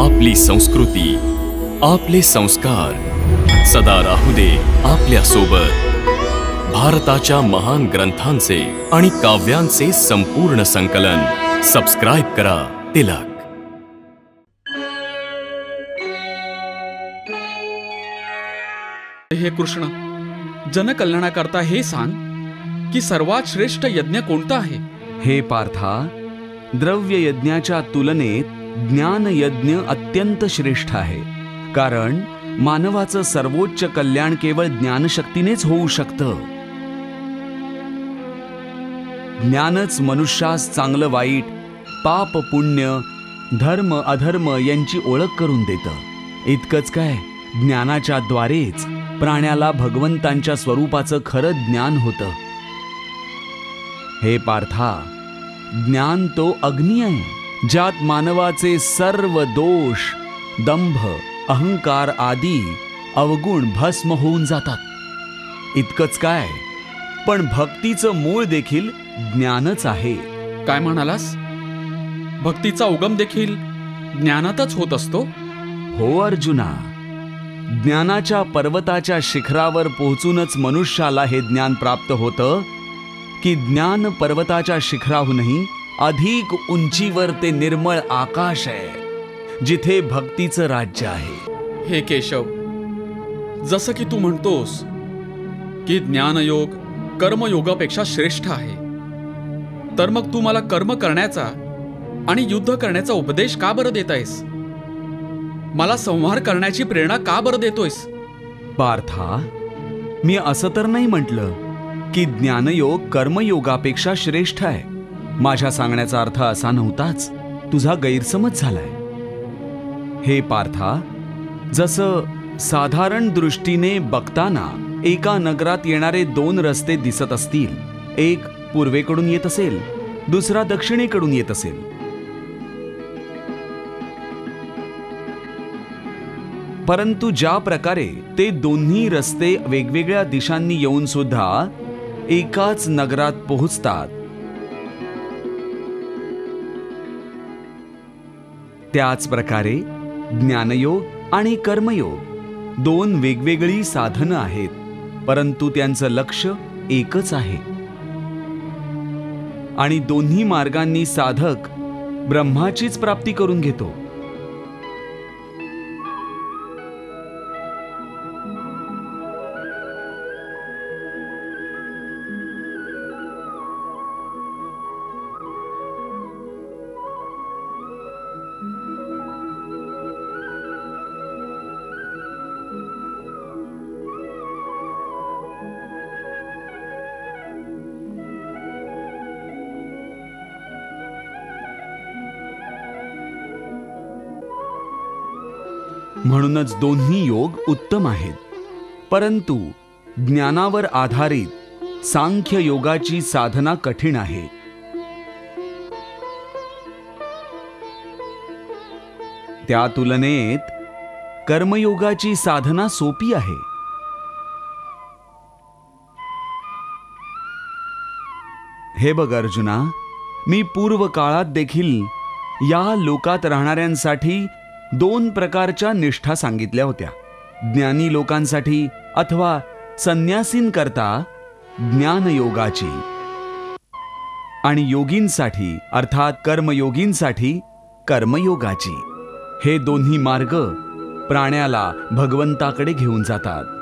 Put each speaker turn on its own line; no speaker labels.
आपली संस्कृती, आपले संस्कार सदा राहू दे आपल्या सोबत. भारताच्या महान ग्रंथांचे आणि काव्यांचे संपूर्ण संकलन. सबस्क्राइब करा तिलक.
हे कृष्ण, जनकल्याणाकरता हे सांग की सर्वात श्रेष्ठ यज्ञ कोणता आहे?
हे पार्था, द्रव्य यज्ञाच्या तुलनेत ज्ञान यज्ञ अत्यंत श्रेष्ठ आहे. कारण मानवाचं सर्वोच्च कल्याण केवळ ज्ञानशक्तीनेच होऊ शकतं. ज्ञानच मनुष्यास चांगलं वाईट, पाप पुण्य, धर्म अधर्म यांची ओळख करून देतं. इतकंच काय, ज्ञानाच्या द्वारेच प्राण्याला भगवंतांच्या स्वरूपाचं खरं ज्ञान होतं. हे पार्था, ज्ञान तो अग्नी आहे ज्यात मानवाचे सर्व दोष, दंभ, अहंकार आदी अवगुण भस्म होऊन जातात. इतकंच काय, पण भक्तीचं मूळ देखील ज्ञानच आहे.
काय म्हणालास? भक्तीचा उगम देखील ज्ञानातच होत असतो?
हो अर्जुना, ज्ञानाच्या पर्वताच्या शिखरावर पोहोचूनच मनुष्याला हे ज्ञान प्राप्त होतं की ज्ञान पर्वताच्या शिखराहूनही अधिक उंचीवर ते निर्मळ आकाश आहे जिथे भक्तीचं राज्य आहे.
हे केशव, जसं की तू म्हणतोस की ज्ञानयोग कर्मयोगापेक्षा श्रेष्ठ आहे, तर मग तू मला कर्म करण्याचा आणि युद्ध करण्याचा उपदेश का बरं देत आहेस? मला संहार करण्याची प्रेरणा का बरं देतोयस?
पार्था, मी असं तर नाही म्हटलं की ज्ञानयोग कर्मयोगापेक्षा श्रेष्ठ आहे. माझ्या सांगण्याचा अर्थ असा नव्हताच. तुझा गैरसमज झालाय. हे पार्था, जसं साधारण दृष्टीने बघताना एका नगरात येणारे दोन रस्ते दिसत असतील, एक पूर्वेकडून येत असेल, दुसरा दक्षिणेकडून येत असेल, परंतु ज्या प्रकारे ते दोन्ही रस्ते वेगवेगळ्या दिशांनी येऊन सुद्धा एकाच नगरात पोहोचतात, त्याच प्रकारे ज्ञानयोग आणि कर्मयोग दोन वेगवेगळी साधनं आहेत, परंतु त्यांचं लक्ष एकच आहे. आणि दोन्ही मार्गांनी साधक ब्रह्माचीच प्राप्ती करून घेतो. म्हणूनच दोन्ही योग उत्तम आहेत, परंतु ज्ञानावर आधारित सांख्य योगाची साधना कठीण आहे. त्या तुलनेत कर्मयोगाची साधना सोपी आहे. हे बघ अर्जुना, मी पूर्व काळात देखील या लोकात राहणाऱ्यांसाठी दोन प्रकारच्या निष्ठा सांगितल्या होत्या. ज्ञानी लोकांसाठी अथवा संन्यासींकरता ज्ञानयोगाची आणि योगींसाठी अर्थात कर्मयोगींसाठी कर्मयोगाची. हे दोन्ही मार्ग प्राण्याला भगवंताकडे घेऊन जातात.